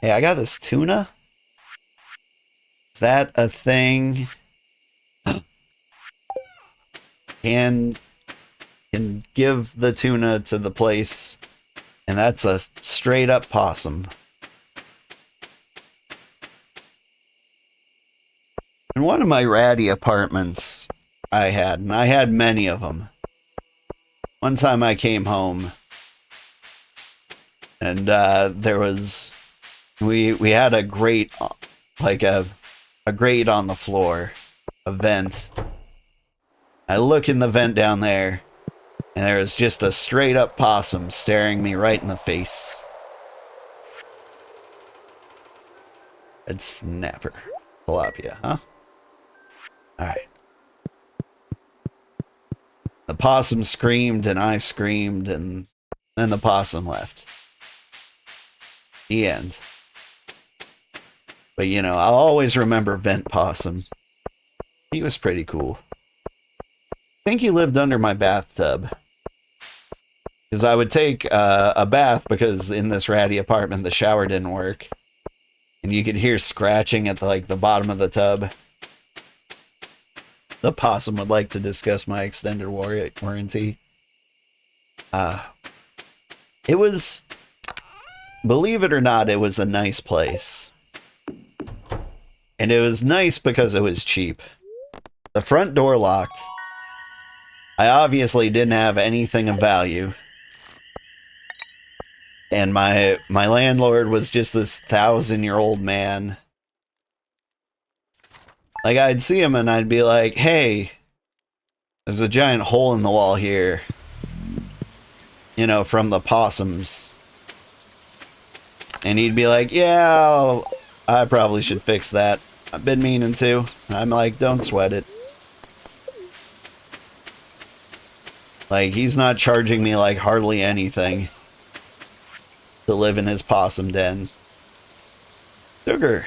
Hey, I got this tuna. Is that a thing? Can can give the tuna to the place, and that's a straight up possum. In one of my ratty apartments and I had many of them. One time I came home, and there was we had a grate, like a grate on the floor, a vent. I look in the vent down there, and there was just a straight up possum staring me right in the face. It's snapper. Tilapia, huh? Alright. The possum screamed, and I screamed, and then the possum left. The end. But you know, I'll always remember Vent Possum. He was pretty cool. I think he lived under my bathtub. Because I would take a bath, because in this ratty apartment the shower didn't work. And you could hear scratching at the bottom of the tub. The possum would like to discuss my extended warranty. It was, believe it or not, it was a nice place. And it was nice because it was cheap. The front door locked. I obviously didn't have anything of value. And my landlord was just this 1,000-year-old man. Like, I'd see him and I'd be like, hey, there's a giant hole in the wall here. You know, from the possums. And he'd be like, yeah, I probably should fix that. I've been meaning to. I'm like, don't sweat it. Like, he's not charging me, like, hardly anything to live in his possum den. Sugar,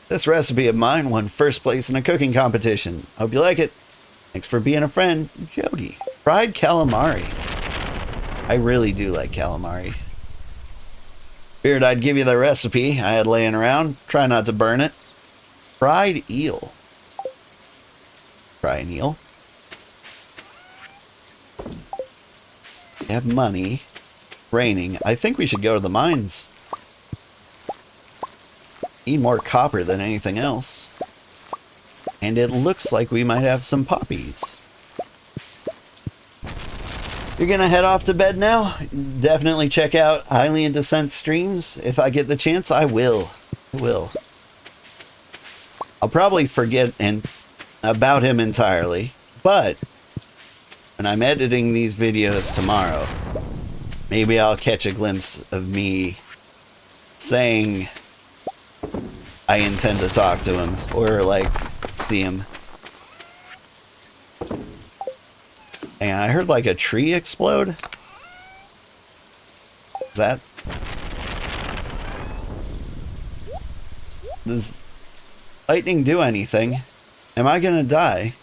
this recipe of mine won first place in a cooking competition. Hope you like it. Thanks for being a friend, Jody. Fried calamari. I really do like calamari. Figured I'd give you the recipe I had laying around. Try not to burn it. Fried eel. Try an eel. You have money. Raining. I think we should go to the mines. Need more copper than anything else. And it looks like we might have some poppies. You're gonna head off to bed now? Definitely check out Hylian Descent streams. If I get the chance, I will. I will. I'll probably forget about him entirely, but when I'm editing these videos tomorrow, maybe I'll catch a glimpse of me saying I intend to talk to him, or like see him. And I heard like a tree explode. Is that? Does lightning do anything? Am I gonna die?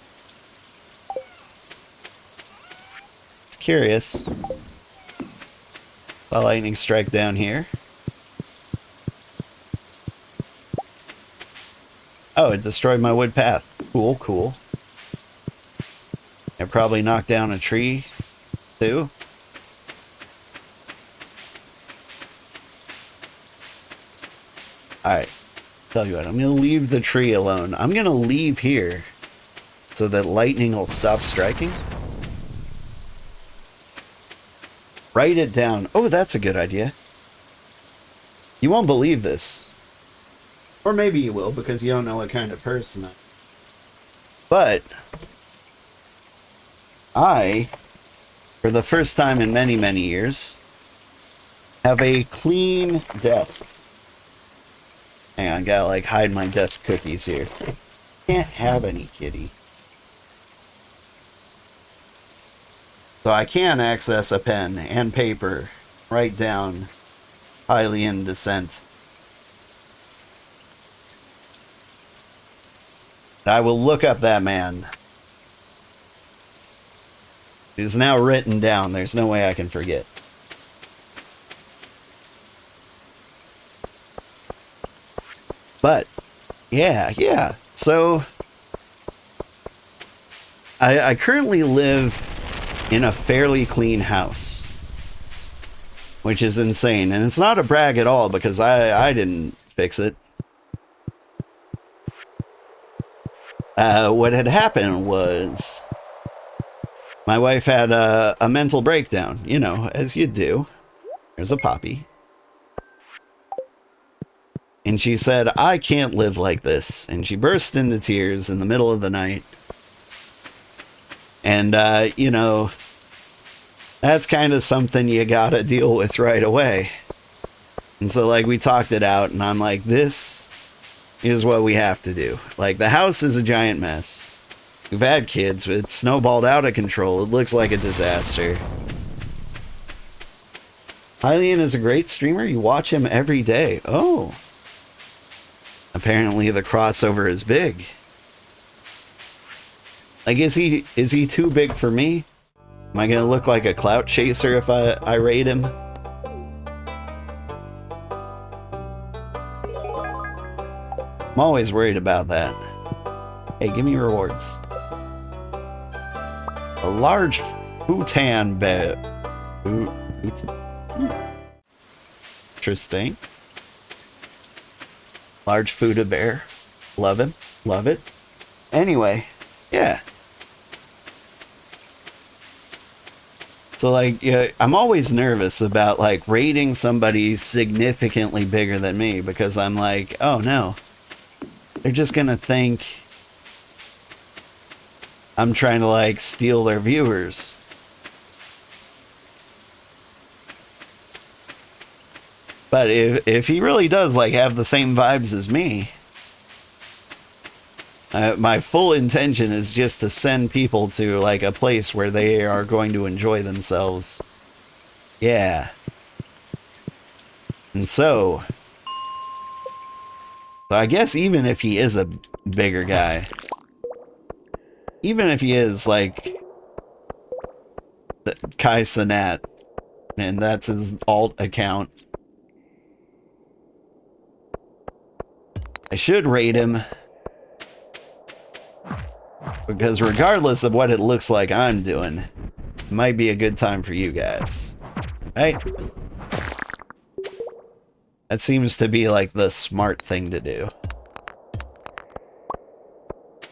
It's curious. A lightning strike down here. Oh, it destroyed my wood path. Cool, cool. It probably knocked down a tree, too. Alright. Tell you what, I'm gonna leave the tree alone. I'm gonna leave here so that lightning will stop striking. Write it down. Oh, that's a good idea. You won't believe this. Or maybe you will, because you don't know what kind of person I am. But I, for the first time in many, many years, have a clean desk. Hang on, gotta like hide my desk cookies here. Can't have any kitty. So I can access a pen and paper, write down Hylian Descent. I will look up that man. It is now written down. There's no way I can forget. But yeah. So I currently live in a fairly clean house, which is insane. And it's not a brag at all because I didn't fix it. What had happened was my wife had a mental breakdown, you know, as you do. There's a poppy. And she said, I can't live like this. And she burst into tears in the middle of the night. And, you know, that's kind of something you gotta deal with right away. And so, like, we talked it out, and I'm like, this is what we have to do. Like, the house is a giant mess. We've had kids, it's snowballed out of control. It looks like a disaster. Hylian is a great streamer. You watch him every day. Oh. Apparently the crossover is big. Like, is he too big for me? Am I gonna look like a clout chaser if I raid him? I'm always worried about that. Hey, give me rewards. A large futan bear. Interesting. Large futa bear. Love him. Love it. Anyway, yeah. So, like, yeah, I'm always nervous about, like, raiding somebody significantly bigger than me because I'm like, oh no. They're just gonna think I'm trying to, like, steal their viewers. But if he really does, like, have the same vibes as me, my full intention is just to send people to, like, a place where they are going to enjoy themselves. Yeah. And so I guess even if he is a bigger guy, even if he is, like, Kai Sanat, and that's his alt account, I should raid him. Because regardless of what it looks like I'm doing, it might be a good time for you guys. Right? That seems to be, like, the smart thing to do.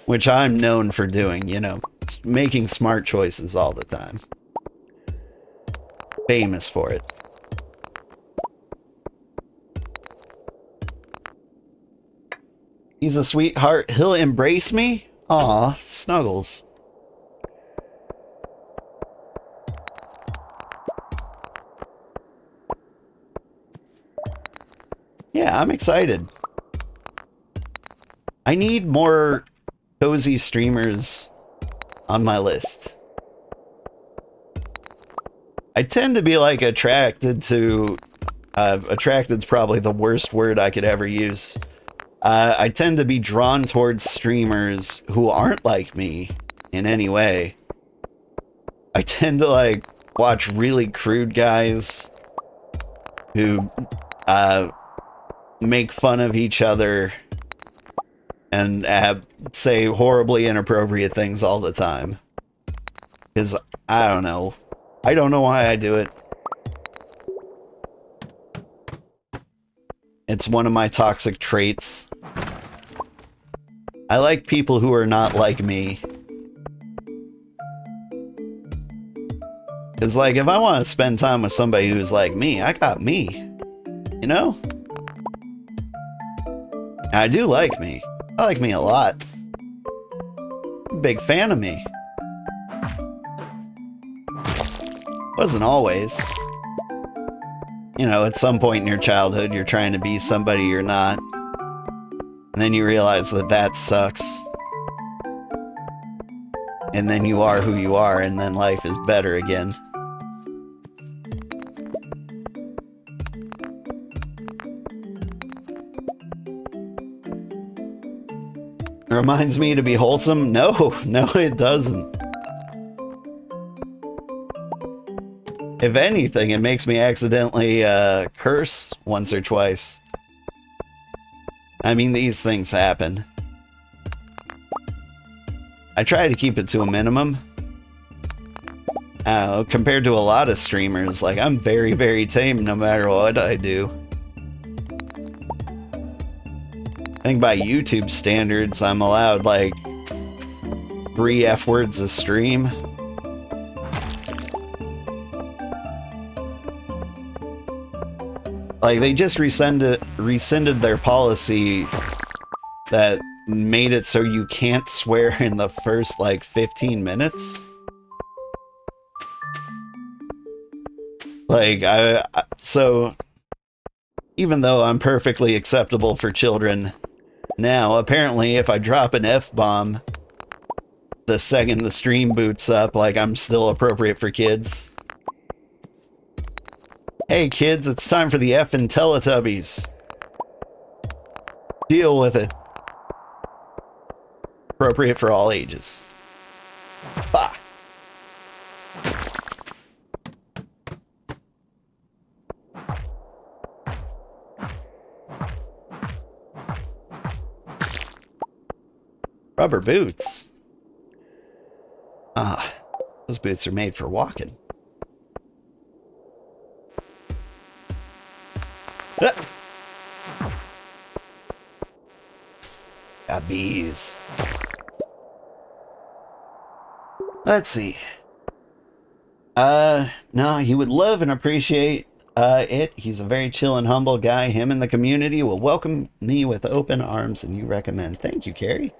Which I'm known for doing, you know. Making smart choices all the time. Famous for it. He's a sweetheart. He'll embrace me? Aw, snuggles. Yeah, I'm excited. I need more cozy streamers on my list. I tend to be, like, attracted to... attracted's probably the worst word I could ever use. I tend to be drawn towards streamers who aren't like me in any way. I tend to, like, watch really crude guys who make fun of each other and say horribly inappropriate things all the time. Because, I don't know. I don't know why I do it. It's one of my toxic traits. I like people who are not like me. It's like, if I want to spend time with somebody who's like me, I got me. You know? I do like me. I like me a lot. I'm a big fan of me. Wasn't always. You know, at some point in your childhood, you're trying to be somebody you're not. And then you realize that that sucks. And then you are who you are, and then life is better again. Reminds me to be wholesome? No, it doesn't. If anything, it makes me accidentally curse once or twice. I mean, these things happen. I try to keep it to a minimum. Compared to a lot of streamers, like, I'm very, very tame no matter what I do. I think by YouTube standards, I'm allowed, like, 3 F words a stream. Like, they just rescinded their policy that made it so you can't swear in the first, like, 15 minutes. Like, so, even though I'm perfectly acceptable for children now, apparently if I drop an F-bomb the second the stream boots up, like, I'm still appropriate for kids. Hey kids, it's time for the F-in' Teletubbies. Deal with it. Appropriate for all ages. Bah! Rubber boots. Ah, those boots are made for walking. Ah. Got bees. Let's see. No, he would love and appreciate it. He's a very chill and humble guy. Him and the community will welcome me with open arms, and you recommend. Thank you, Carrie.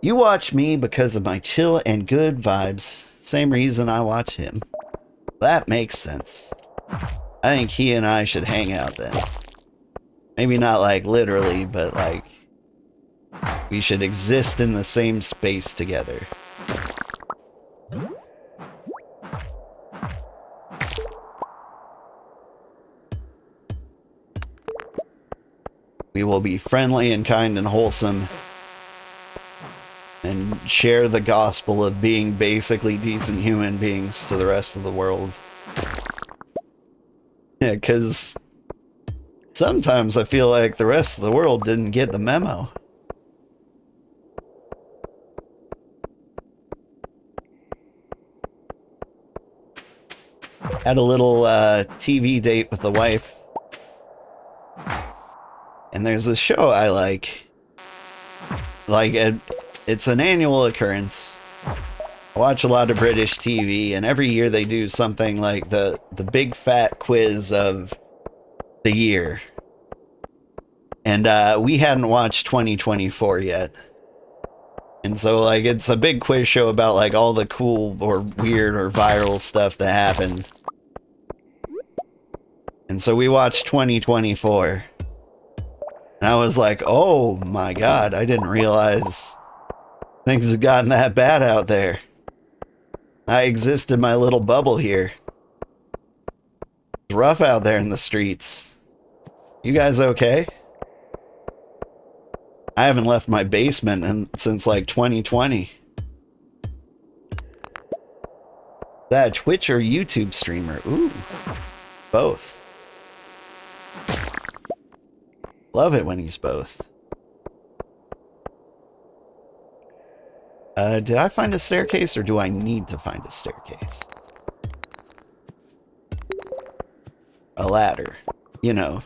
You watch me because of my chill and good vibes. Same reason I watch him. That makes sense. I think he and I should hang out then. Maybe not like literally, but like we should exist in the same space together. We will be friendly and kind and wholesome and share the gospel of being basically decent human beings to the rest of the world. Yeah, because sometimes I feel like the rest of the world didn't get the memo. Had a little TV date with the wife. And there's this show I like. It's an annual occurrence. I watch a lot of British TV, and every year they do something like the big fat quiz of the year. And we hadn't watched 2024 yet. And so, like, it's a big quiz show about, like, all the cool or weird or viral stuff that happened. And so we watched 2024. And I was like, oh my god, I didn't realize things had gotten that bad out there. I exist in my little bubble here. It's rough out there in the streets. You guys okay? I haven't left my basement since like 2020. Is that a Twitch or YouTube streamer? Ooh, both. Love it when he's both. Did I find a staircase, or do I need to find a staircase? A ladder. You know.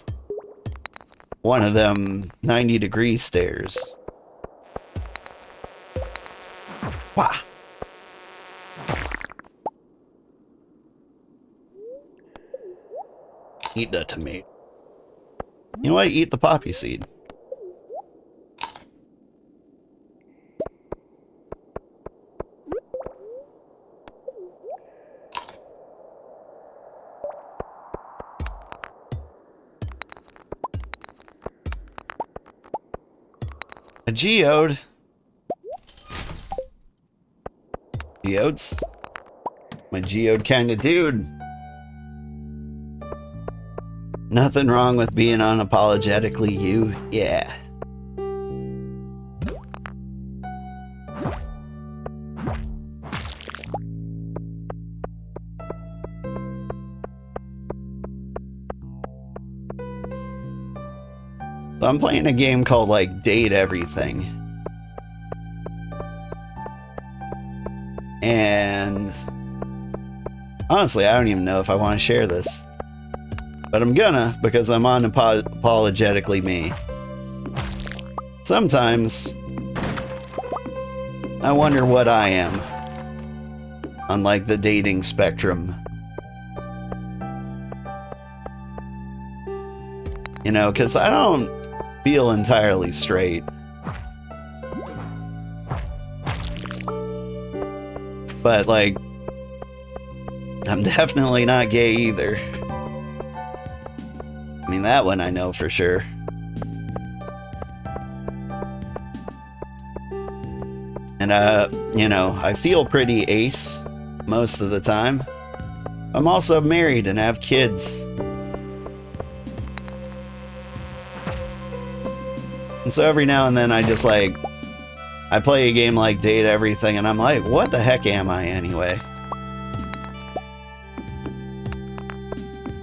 One of them 90-degree stairs. Wah! Eat the tomato. You know what? Eat the poppy seed. A geode. Geodes? My geode kind of dude. Nothing wrong with being unapologetically you. Yeah. So I'm playing a game called like Date Everything. And honestly, I don't even know if I want to share this. But I'm gonna, because I'm unapologetically me. Sometimes I wonder what I am on like the dating spectrum. You know, because I don't feel entirely straight. But like, I'm definitely not gay either. I mean, that one I know for sure. And, you know, I feel pretty ace most of the time. I'm also married and have kids. And so every now and then I just like, I play a game like Date Everything and I'm like, what the heck am I anyway?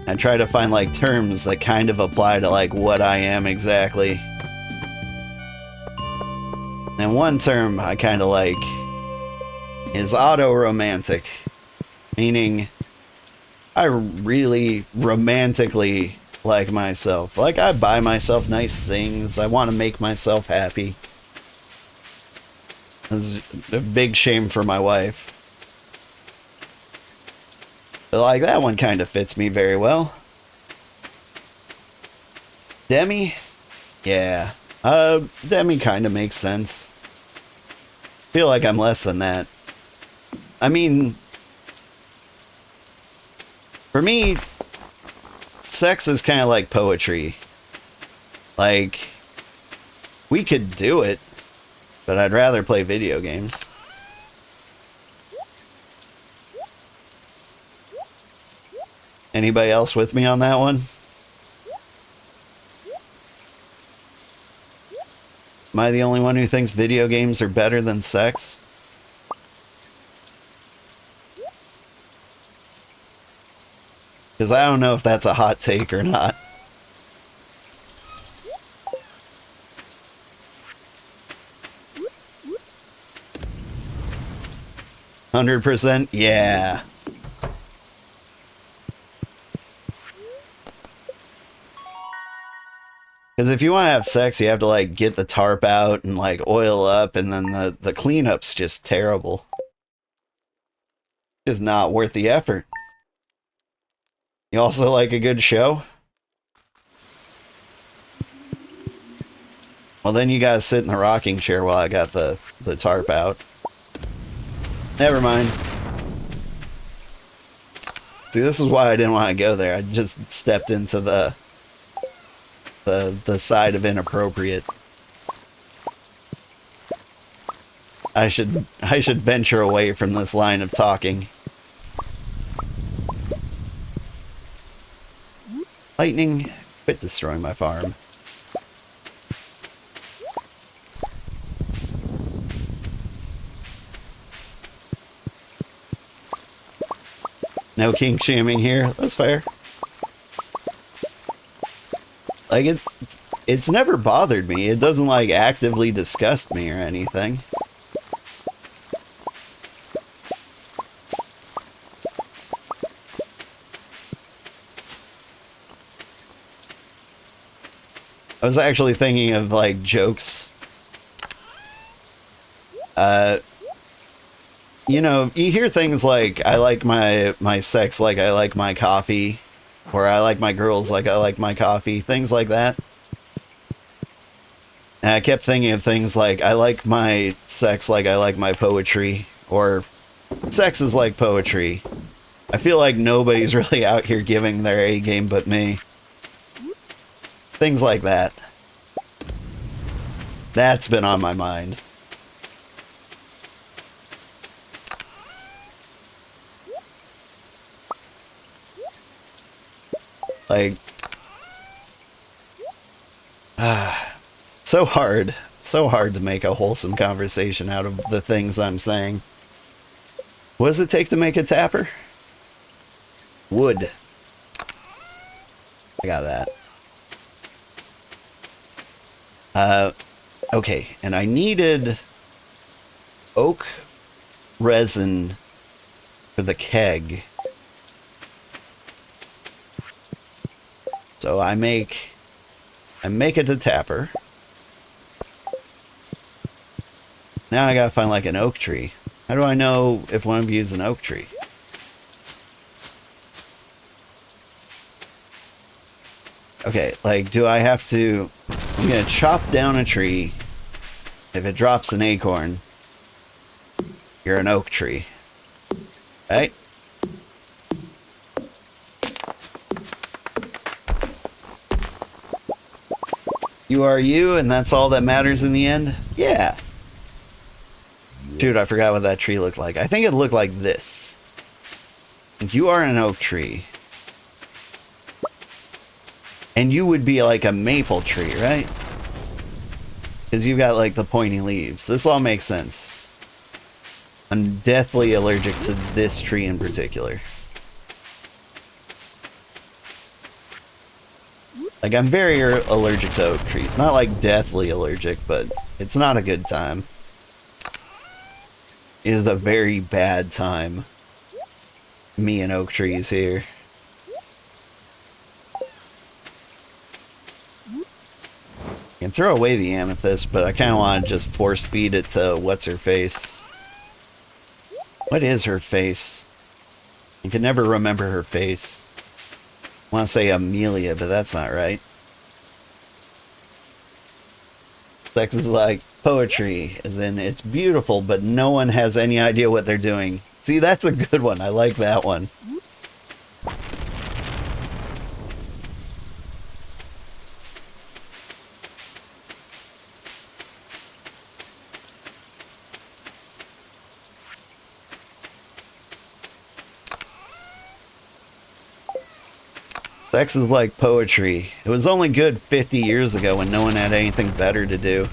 I try to find like terms that kind of apply to like what I am exactly. And one term I kind of like is auto-romantic, meaning I really romantically like myself. Like I buy myself nice things. I want to make myself happy. It's a big shame for my wife. But like that one kind of fits me very well. Demi? Yeah. Demi kind of makes sense. Feel like I'm less than that. I mean, for me, sex is kind of like poetry. Like, we could do it, but I'd rather play video games. Anybody else with me on that one? Am I the only one who thinks video games are better than sex? Because I don't know if that's a hot take or not. %? Yeah. Because if you want to have sex, you have to like get the tarp out and like oil up, and then the cleanup's just terrible. It's not worth the effort. You also like a good show? Well, then you gotta sit in the rocking chair while I got the tarp out. Never mind. See, this is why I didn't want to go there. I just stepped into the side of inappropriate. I should venture away from this line of talking. Lightning, quit destroying my farm. No kink shaming here. That's fair. Like, it's never bothered me. It doesn't, like, actively disgust me or anything. I was actually thinking of, like, jokes. You know, you hear things like, I like my sex like I like my coffee. Or I like my girls like I like my coffee. Things like that. And I kept thinking of things like, I like my sex like I like my poetry. Or, sex is like poetry. I feel like nobody's really out here giving their A game but me. Things like that. That's been on my mind. Like, so hard to make a wholesome conversation out of the things I'm saying. What does it take to make a tapper? Wood. I got that. Okay, and I needed oak resin for the keg. So I make it to tapper. Now I gotta find like an oak tree. How do I know if one of you is an oak tree? Okay, like, do I have to... I'm gonna chop down a tree. If it drops an acorn, you're an oak tree. Right? You are you, and that's all that matters in the end? Yeah. Dude, I forgot what that tree looked like. I think it looked like this. And you are an oak tree. And you would be like a maple tree, right? Because you've got like the pointy leaves. This all makes sense. I'm deathly allergic to this tree in particular. Like, I'm very allergic to oak trees. Not like deathly allergic, but it's not a good time. It is a very bad time. Me and oak trees here. I can throw away the amethyst, but I kind of want to just force feed it to what's-her-face. What is her face? I can never remember her face. I want to say Amelia, but that's not right. Sex is like poetry, as in it's beautiful, but no one has any idea what they're doing. See, that's a good one. I like that one. Sex is like poetry. It was only good 50 years ago when no one had anything better to do.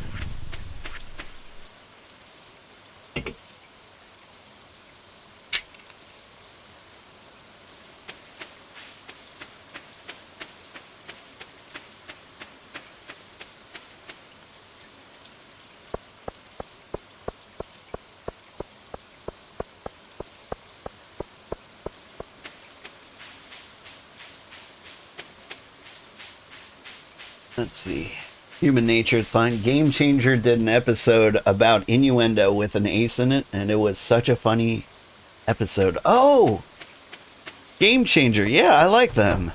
Let's see. Human Nature, it's fine. Game Changer did an episode about innuendo with an ace in it, and it was such a funny episode. Oh! Game Changer, yeah, I like them.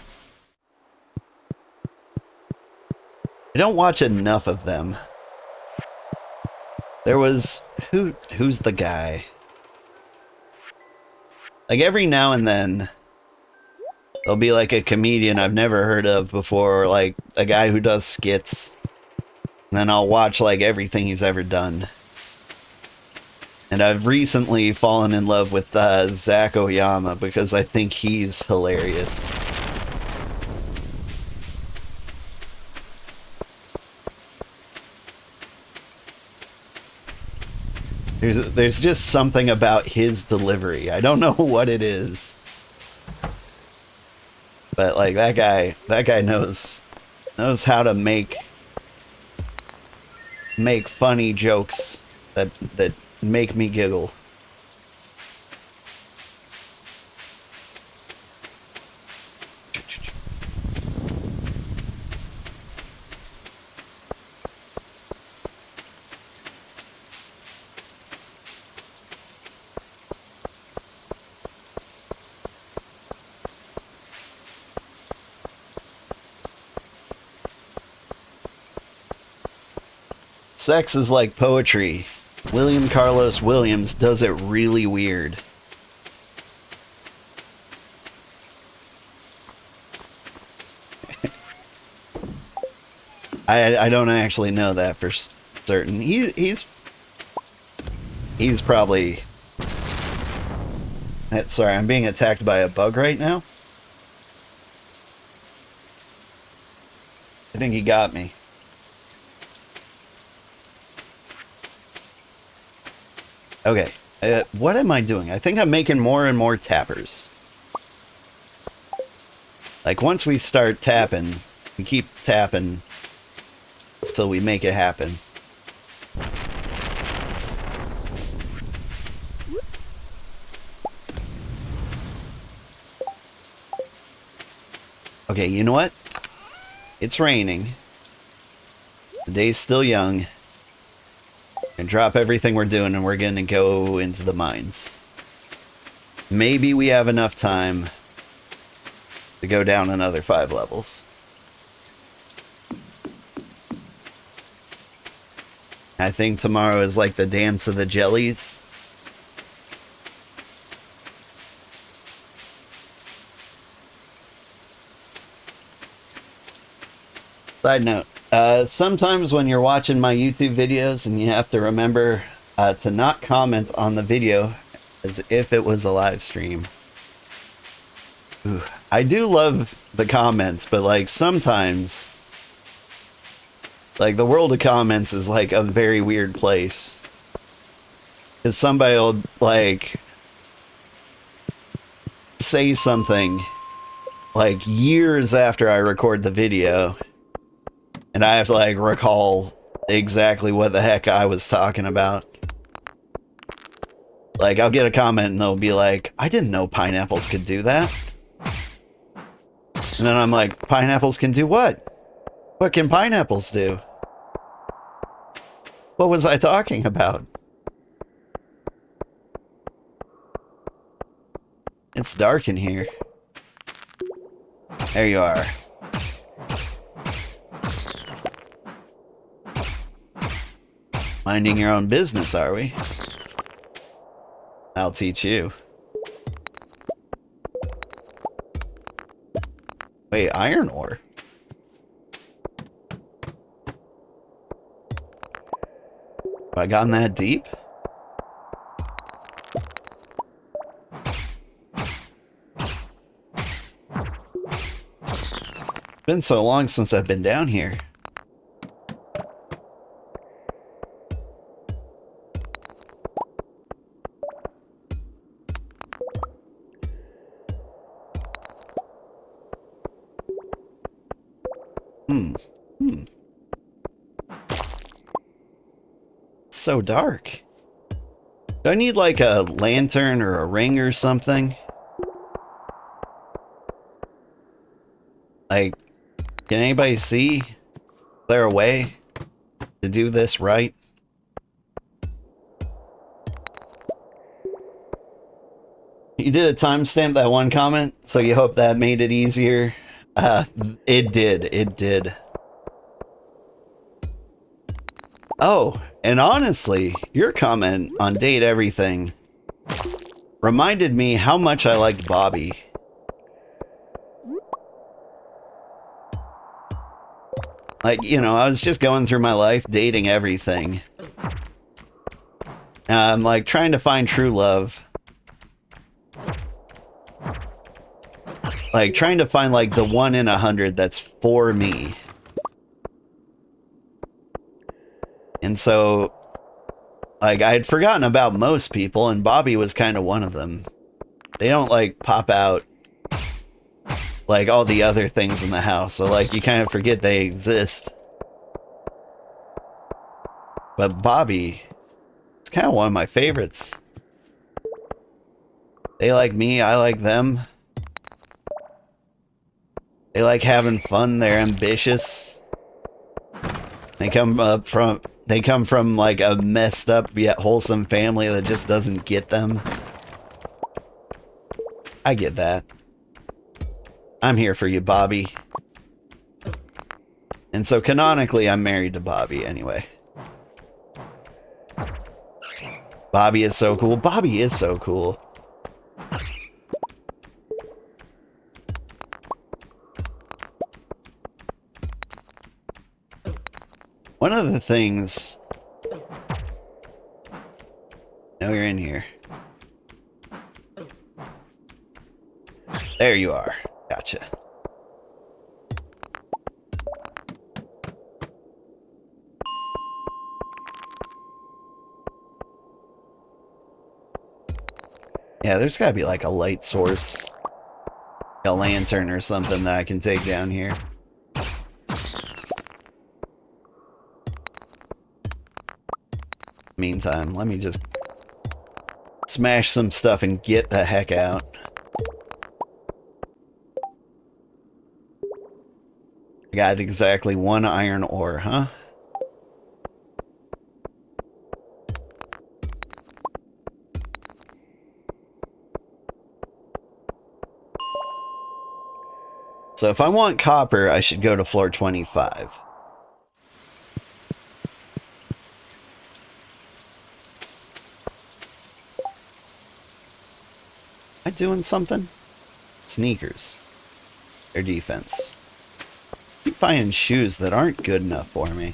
I don't watch enough of them. There was... Who's the guy? Like, every now and then... there'll be like a comedian I've never heard of before, or like a guy who does skits. And then I'll watch like everything he's ever done. And I've recently fallen in love with Zach Oyama because I think he's hilarious. There's just something about his delivery. I don't know what it is. But like that guy knows how to make funny jokes that make me giggle. Sex is like poetry. William Carlos Williams does it really weird. I don't actually know that for certain. He's probably... Sorry, I'm being attacked by a bug right now. I think he got me. Okay, what am I doing? I think I'm making more and more tappers. Like, once we start tapping, we keep tapping, till we make it happen. Okay, you know what? It's raining. The day's still young. And drop everything we're doing and we're gonna go into the mines. Maybe we have enough time to go down another 5 levels. I think tomorrow is like the dance of the jellies. Side note, sometimes when you're watching my YouTube videos and you have to remember to not comment on the video as if it was a live stream. Ooh, I do love the comments, but like sometimes, like the world of comments is like a very weird place. Because somebody will like say something like years after I record the video. And I have to like recall exactly what the heck I was talking about. Like I'll get a comment and they'll be like, I didn't know pineapples could do that. And then I'm like, pineapples can do what? What can pineapples do? What was I talking about? It's dark in here. There you are. Minding your own business, are we? I'll teach you. Wait, iron ore? Have I gotten that deep? It's been so long since I've been down here. So dark. Do I need like a lantern or a ring or something? Like, can anybody see? Is there a way to do this right? You did a timestamp that one comment, so you hope that made it easier. It did. Oh, and honestly, your comment on Date Everything reminded me how much I liked Bobby. Like, you know, I was just going through my life dating everything. I'm like trying to find true love. Like trying to find like the 1 in 100 that's for me. And so, like, I had forgotten about most people, and Bobby was kind of one of them. They don't, like, pop out like all the other things in the house, so, like, you kind of forget they exist. But Bobby, it's kind of one of my favorites. They like me, I like them. They like having fun, they're ambitious. They come from like a messed up yet wholesome family that just doesn't get them. I get that. I'm here for you, Bobby. And so canonically, I'm married to Bobby anyway. Bobby is so cool. Bobby is so cool. One of the things... No, you're in here. There you are. Gotcha. Yeah, there's gotta be like a light source. A lantern or something that I can take down here. Meantime, let me just smash some stuff and get the heck out. I got exactly 1 iron ore, huh? So if I want copper, I should go to floor 25. Am I doing something? Sneakers. Their defense. I keep finding shoes that aren't good enough for me.